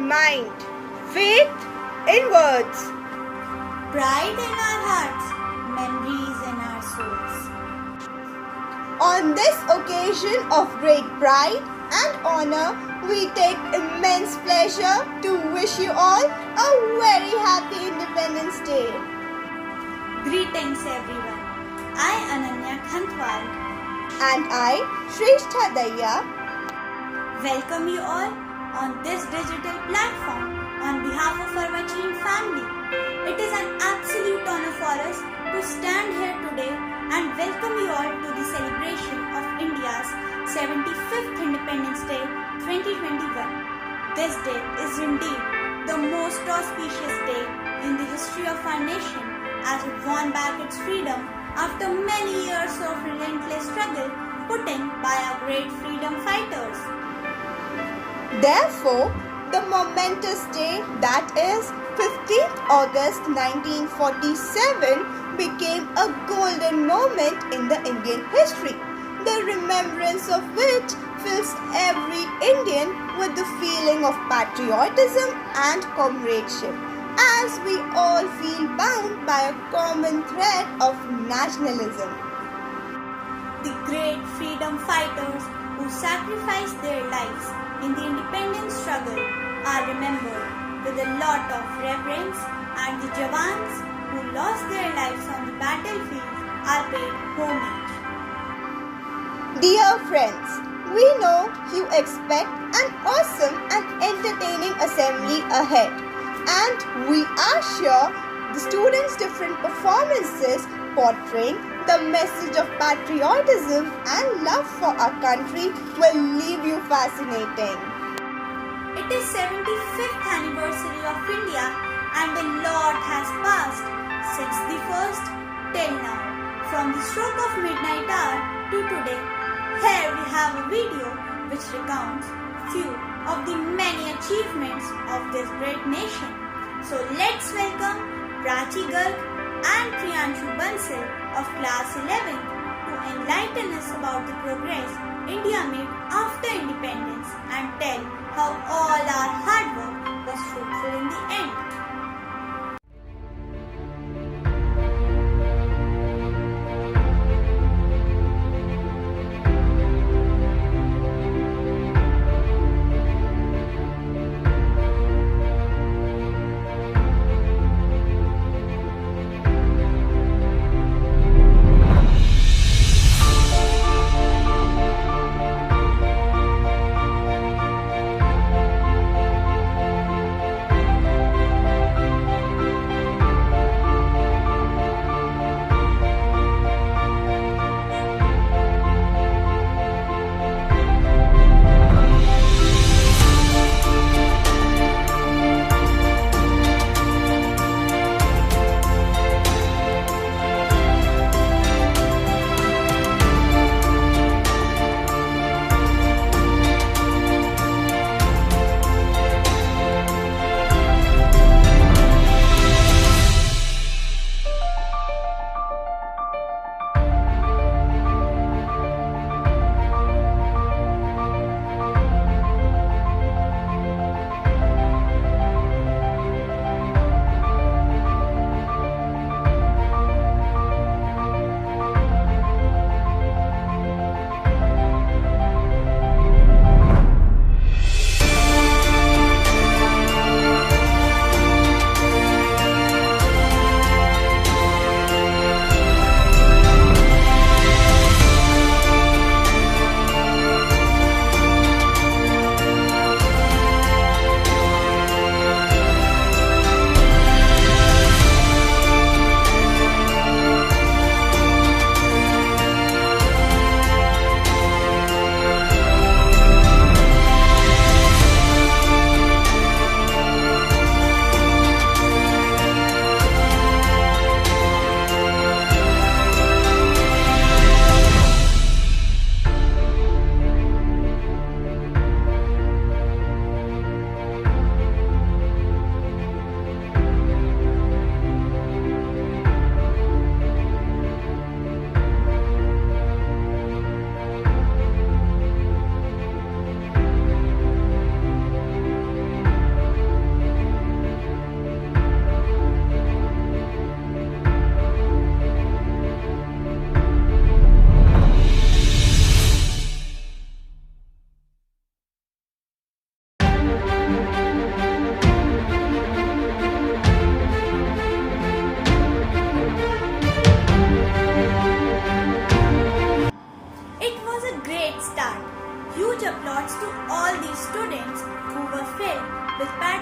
mind, faith in words, pride in our hearts, memories in our souls. On this occasion of great pride and honor, we take immense pleasure to wish you all a very happy Independence Day. Greetings everyone. I Ananya Khantwal And I, Shrestha Daya, welcome you all on this digital platform on behalf of our Vachin family. It is an absolute honor for us to stand here today and welcome you all to the celebration of India's 75th Independence Day 2021. This day is indeed the most auspicious day in the history of our nation as it won back its freedom after many years of relentless struggle put in by our great freedom fighters. Therefore, the momentous day that is 15th August 1947 became a golden moment in the Indian history, the remembrance of which fills every Indian with the feeling of patriotism and comradeship, as we all feel bound by a common thread of nationalism. The great freedom fighters who sacrificed their lives in the independence struggle are remembered with a lot of reverence, and the Jawans who lost their lives on the battlefield are paid homage. Dear friends, we know you expect an awesome and entertaining assembly ahead, and we are sure the students' different performances portraying the message of patriotism and love for our country will leave you fascinating. It is 75th anniversary of India and a lot has passed since the first till now. From the stroke of midnight hour to today, here we have a video which recounts few of the many achievements of this great nation. So let's welcome Prachi Garg and Priyanshu Bansal of class 11 to enlighten us about the progress India made after independence and tell how all our hard work was fruitful in the end.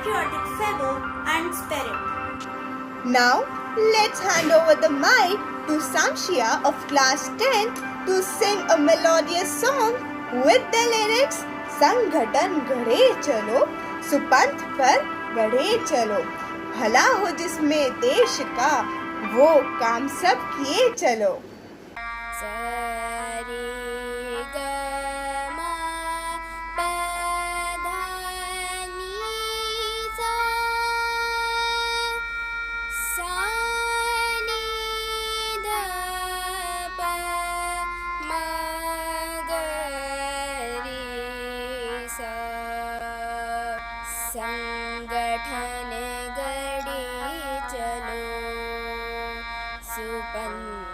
patriotic fervor and spirit. Now, let's hand over the mic to Samshia of class 10th to sing a melodious song with the lyrics संगठन गढ़े चलो सुपंथ पर बढ़े चलो भला हो जिसमें देश का वो काम सब किए चलो। संगठन गढ़े चलो सुपंथ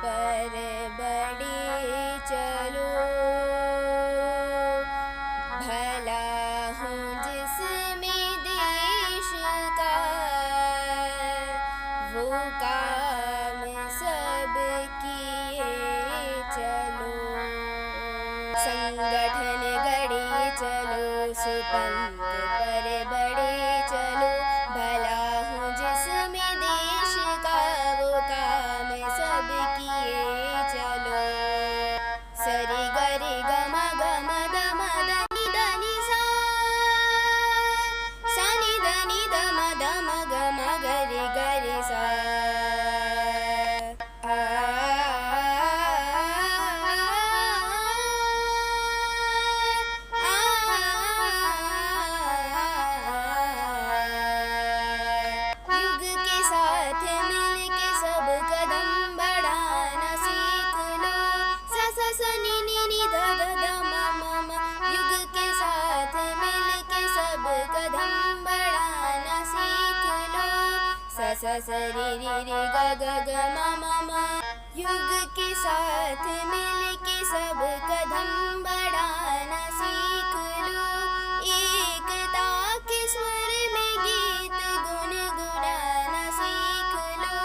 पर बढ़े चलो भला हो जिसमें देश का वो काम सब किए चलो। संगठन गढ़े चलो सुपंथ पर बढ़े चलो भला हो जिसमें देश का वो काम सब किए चलो। सरी गरी गम गम दम धनि धनि सा सनि धनि दम दम गम गरि गरि सा सरी री री ग ग ग म म म युग के साथ मिल के सब कदम बढ़ाना सीख लो। एकता के स्वर में गीत गुनगुनाना सीख लो।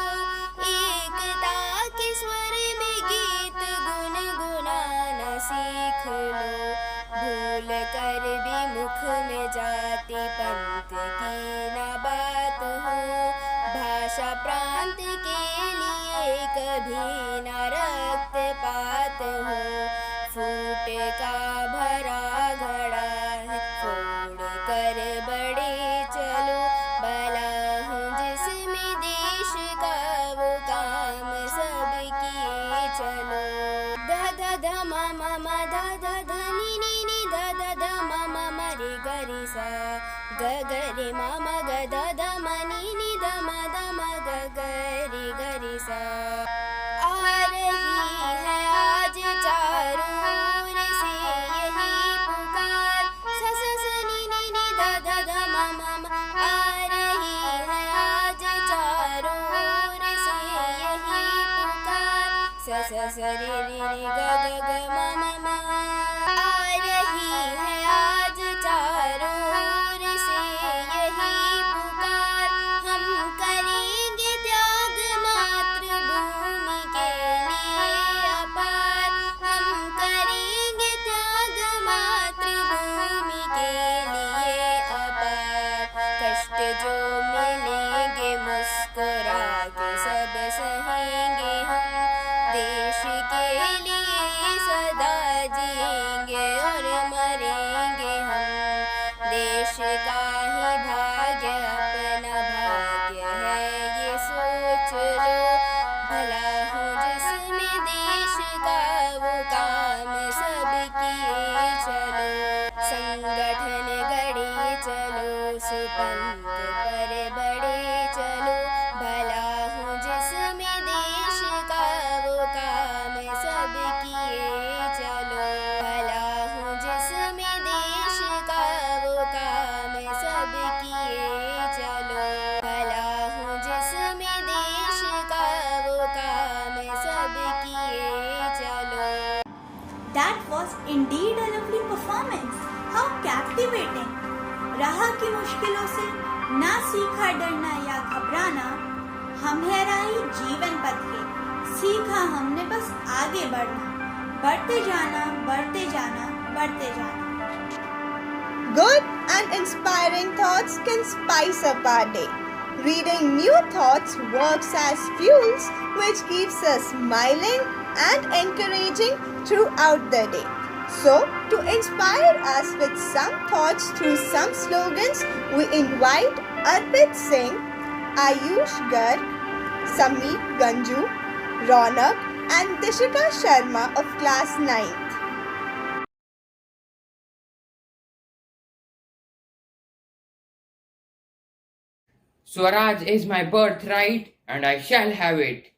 एकता के स्वर में गीत गुनगुनाना सीख लो। भूल कर भी मुख में जाति पंथ की न बात हो भाषा प्रांत के लिए कभी न रक्तपात हो। फूट का भरा घड़ा है फोड़ कर बढ़े चलो भला हो जिसमें देश का वो काम सब किए चलो। ध ध ध म म म ध ध ध नि नि नि ध ध ध म म म रे ग रे सा ग ग रे म म ग ध ध म नि नि ध म ध म ग ग रे ग रे सा। आ रही है आज चारों ओर से यही पुकार स स स नि नि नि ध ध ध म म म। आ रही है आज चारों ओर से यही पुकार स स स रे रे रे ग ग ग म म म। आ रही है आज चारों ओर से यही पुकार हम करेंगे त्याग मातृभूमि के लिए अपार। हम करेंगे त्याग मातृभूमि के लिए अपार। कष्ट जो मिलेंगे मुस्कुरा के सब सहेंगे हम देश के लिए सदा जिएंगे और मरेंगे हम। देश का ही भाग्य अपना भाग्य है ये सोच लो भला हो जिसमें देश का वो काम सब किए चलो। संगठन गढ़े चलो सुपंथ पर बढ़े चलो भला हो जिसमें देश का वो काम सब किए चलो। भला हो जिसमें देश का वो काम सब किए चलो। भला हो जिसमें देश का वो काम सब किए चलो। That was indeed a lovely performance. How captivating! राह की मुश्किलों से ना सीखा डरना या घबराना, हम है राही जीवन पथ के, सीखा हमने बस आगे बढ़ना, बढ़ते जाना, बढ़ते जाना, बढ़ते जाना। Good. and inspiring thoughts can spice up our day. Reading new thoughts works as fuels which keeps us smiling and encouraging throughout the day. So, to inspire us with some thoughts through some slogans, we invite Arpit Singh, Ayush Garg, Sameep Ganju, Ronak and Dishika Sharma of class 9th. Swaraj is my birthright and I shall have it.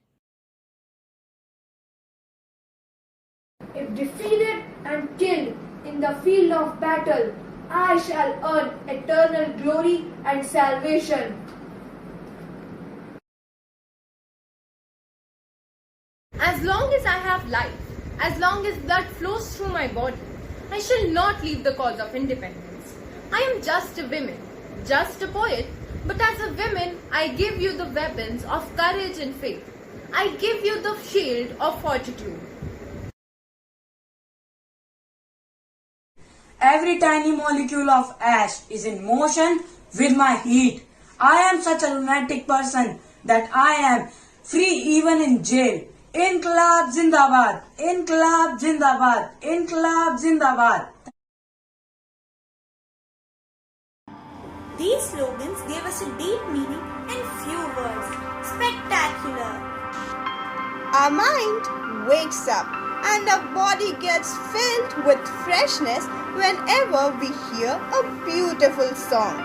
If defeated and killed in the field of battle, I shall earn eternal glory and salvation. As long as I have life, as long as blood flows through my body, I shall not leave the cause of independence. I am just a woman, just a poet, but as a woman, I give you the weapons of courage and faith. I give you the shield of fortitude. Every tiny molecule of ash is in motion with my heat. I am such a lunatic person that I am free even in jail. Inqilab Zindabad! Inqilab Zindabad! Inqilab Zindabad! These slogans gave us a deep meaning in few words. Spectacular! Our mind wakes up and our body gets filled with freshness whenever we hear a beautiful song.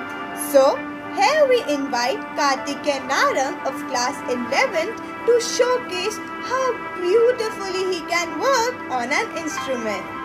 So, here we invite Kartikeya Narang of class 11th to showcase how beautifully he can work on an instrument.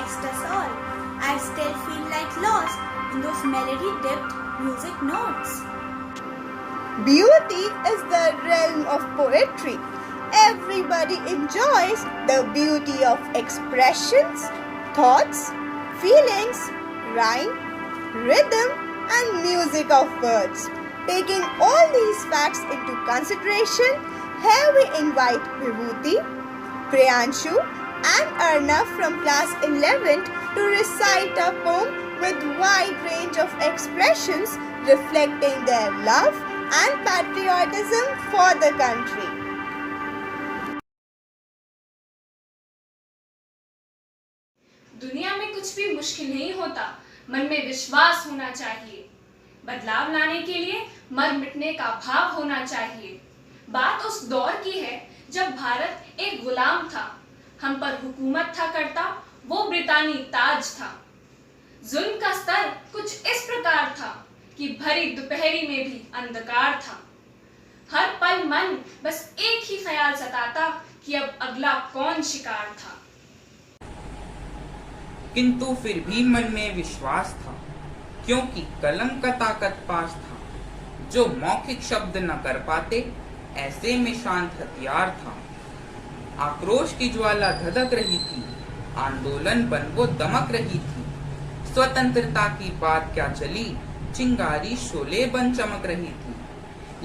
surprised us all. I still feel like lost in those melody-dipped music notes. Beauty is the realm of poetry. Everybody enjoys the beauty of expressions, thoughts, feelings, rhyme, rhythm, and music of words. Taking all these facts into consideration, here we invite Vibhuti, Priyanshu, and Arnav from class 11th to recite a poem with wide range of expressions reflecting their love and patriotism for the country. दुनिया में कुछ भी मुश्किल नहीं होता, मन में विश्वास होना चाहिए। बदलाव लाने के लिए मर मिटने का भाव होना चाहिए। बात उस दौर की है जब भारत एक गुलाम था, हम पर हुकूमत था करता वो ब्रितानी ताज था। जुल्म का स्तर कुछ इस प्रकार था कि भरी दोपहरी में भी अंधकार था। हर पल मन बस एक ही ख्याल सताता कि अब अगला कौन शिकार था। किंतु फिर भी मन में विश्वास था, क्योंकि कलम का ताकत पास था। जो मौखिक शब्द न कर पाते, ऐसे में शांत हथियार था। आक्रोश की ज्वाला धधक रही थी, आंदोलन बन वो दमक रही थी। स्वतंत्रता की बात क्या चली, चिंगारी शोले बन चमक रही थी।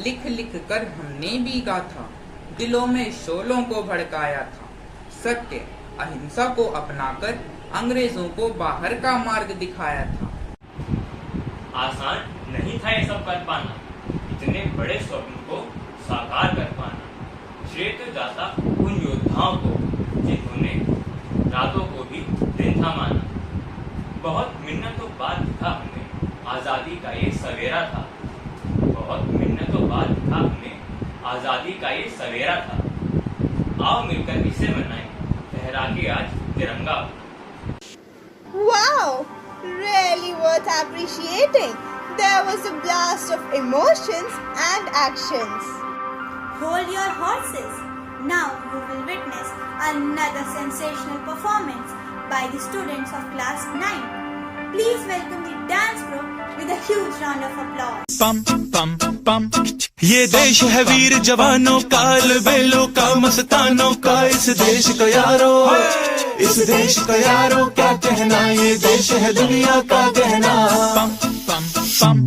लिख लिख कर हमने भी गाथा, दिलों में शोलों को भड़काया था। सत्य अहिंसा को अपनाकर अंग्रेजों को बाहर का मार्ग दिखाया था। आसान नहीं था ये सब कर पाना, इतने बड़े स्वप्न को साकार कर पाना। श्रेय जाता उन योद्धाओं को जिन्होंने रातों को भी दिन था माना। बहुत मिन्नतों बाद था हमें आजादी का ये सवेरा था। बहुत मिन्नतों बाद था हमें आजादी का ये सवेरा था। आओ मिलकर इसे मनाएं, लहरा के आज तिरंगा। Wow! Really worth appreciating. There was a blast of emotions and actions. Hold your horses. Now you will witness another sensational performance by the students of class 9. Please welcome the dance group with a huge round of applause. पम पम पम, ये देश है वीर जवानों का, बेलों का, मस्तानों का। इस देश का यारो, इस देश का यारो क्या कहना, ये देश है दुनिया का गहना। पम पम पम,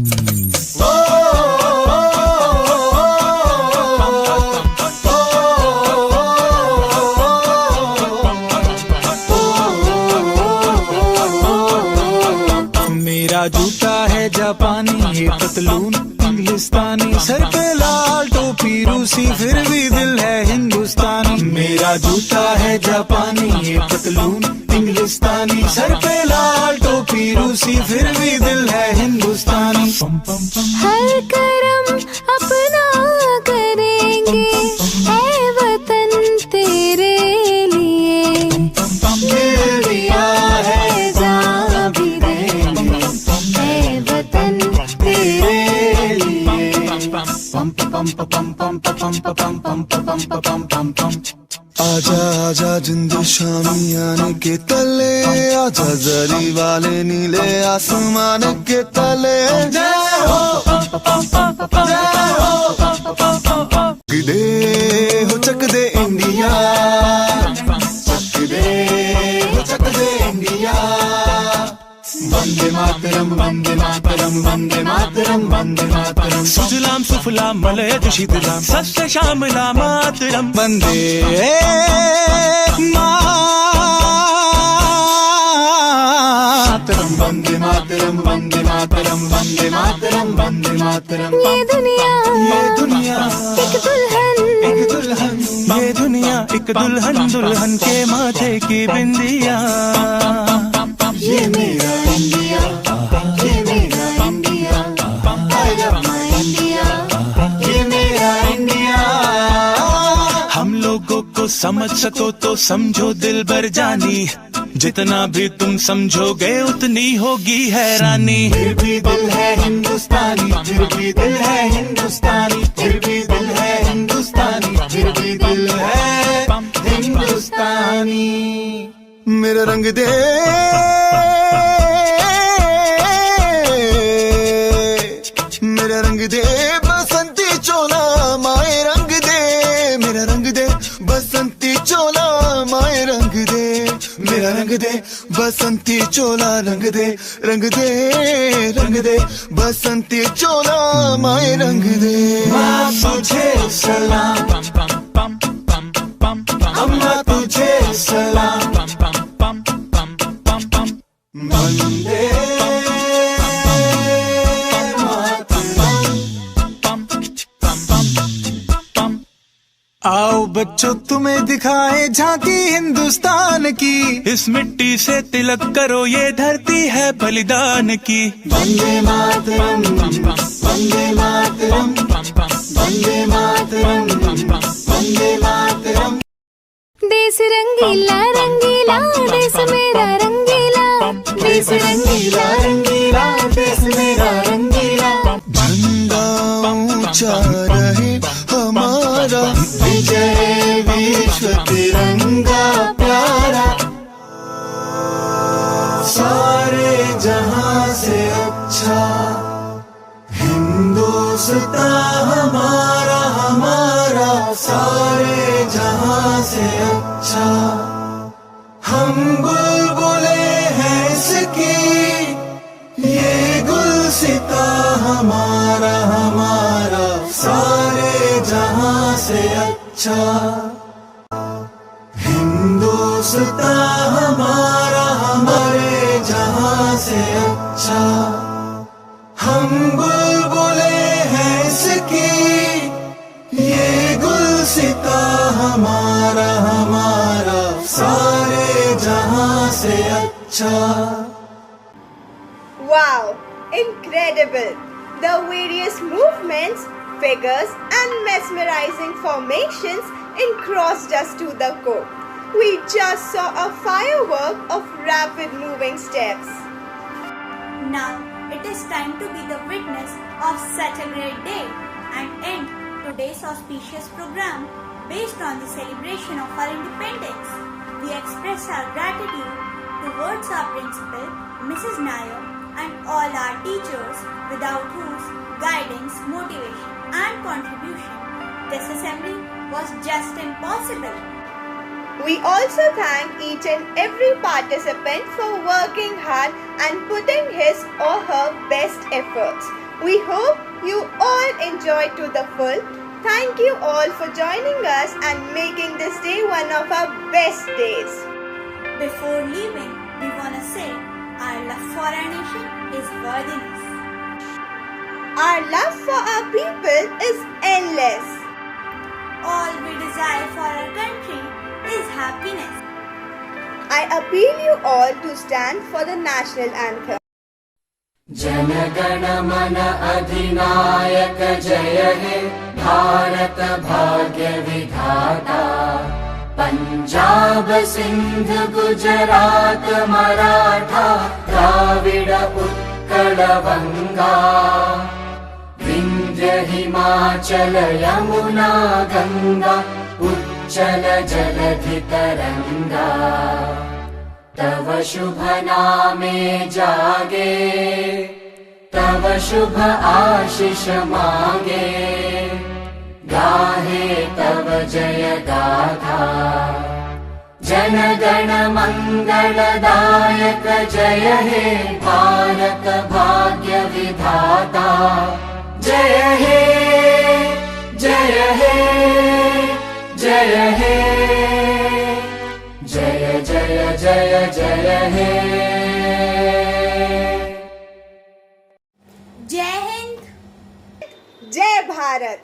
मेरा जूता है जापानी, ये पतलून इंग्लिस्तानी। सर पे लाल टोपी रूसी, फिर भी दिल है हिंदुस्तानी। मेरा जूता है जापानी, ये पतलून इंग्लिस्तानी। सर पे लाल टोपी रूसी, फिर भी दिल है हिंदुस्तानी। हर करम अपना करेंगे, ऐ वतन तेरे लिए। दिल दिया है जान भी देंगे, ऐ वतन तेरे लिए। पम पम पम पम पम पम पम पम पम पम पम। आजा आजा जिंद शामियाने के तले, आजा जरी वाले नीले आसमान के तले। जय हो जय हो, दे हो चक दे इंडिया, चक दे हो चक दे इंडिया। वंदे मातरम वंदे मातरम वंदे मातरम वंदे मातरम। सुजलाम सुफलाम मलयज शीतलाम, सस्य श्यामलाम मातरम। वंदे मातरम वंदे मातरम वंदे मातरम वंदे मातरम वंदे मातरम। ये दुनिया, ये दुनिया एक दुल्हन, एक दुल्हन। ये दुनिया एक दुल्हन, दुल्हन के माथे की बिंदिया। ये मेरा इंडिया, ये मेरा India. I love my India, ये मेरा इंडिया। हम लोगों को समझ सको तो समझो दिल भर जानी, जितना भी तुम समझोगे उतनी होगी हैरानी। फिर भी दिल है हिंदुस्तानी, फिर भी दिल है हिंदुस्तानी, फिर भी दिल है हिंदुस्तानी, फिर भी दिल है हिंदुस्तानी। मेरा रंग दे मेरा रंग दे बसंती चोला माए रंग दे मेरा रंग दे बसंती चोला माए रंग दे मेरा रंग दे बसंती चोला रंग दे बसंती चोला माए रंग दे माँ तुझे सलाम अम्मा तुझे सलाम वंदे आओ बच्चों तुम्हें दिखाए झांकी हिंदुस्तान की, इस मिट्टी से तिलक करो ये धरती है बलिदान की। वंदे मातरम वंदे मातरम वंदे मातरम वंदे मातरम। देश रंगीला रंगीला देश मेरा रंगीला, देश रंगीला रंगीला देश मेरा रंगीला। झंडा ऊंचा रहे हमारा, विजय विश्व तिरंगा प्यारा। सारे जहां से अच्छा हिंदुस्तान हमारा हमारा, सारे जहां से अच्छा हम बुलबुले हैं इसकी, ये गुलसिता हमारा हमारा, सारे जहां से अच्छा हिंदुस्तान हमारा हमारे जहां से अच्छा हम बुलबुले हैं इसकी, ये गुलसिता हमारा हमारा, सारे जहां से अच्छा। Wow, incredible! The various movements, figures and mesmerizing formations engrossed us to the core. We just saw a firework of rapid moving steps. Now it is time to be the witness of such a great day and end today's auspicious program based on the celebration of our independence. We express our gratitude towards our principal, Mrs. Nair, and all our teachers without whose guidance, motivation and contribution this assembly was just impossible. We also thank each and every participant for working hard and putting his or her best efforts. We hope you all enjoyed to the full. Thank you all for joining us and making this day one of our best days. Before leaving, we want to say our love for our nation is worthiness. Our love for our people is endless. All we desire for our country is happiness. I appeal you all to stand for the national anthem. जनगण मन अधिनायक जय हे भारत भाग्य विधाता, पंजाब सिंध गुजरात मराठा द्राविड उत्कल बंगा, विंध्य हिमाचल यमुना गंगा उच्चल जलधि तरंगा। तव शुभ नामे जागे, तव शुभ आशीष मांगे, गाहे तव जय गाथा। जन गण मंगलदायक जय हे भारत भाग्य विधाता, जय हे जय हे जय हे जय जय जय जय हे। जय हिंद, जय भारत।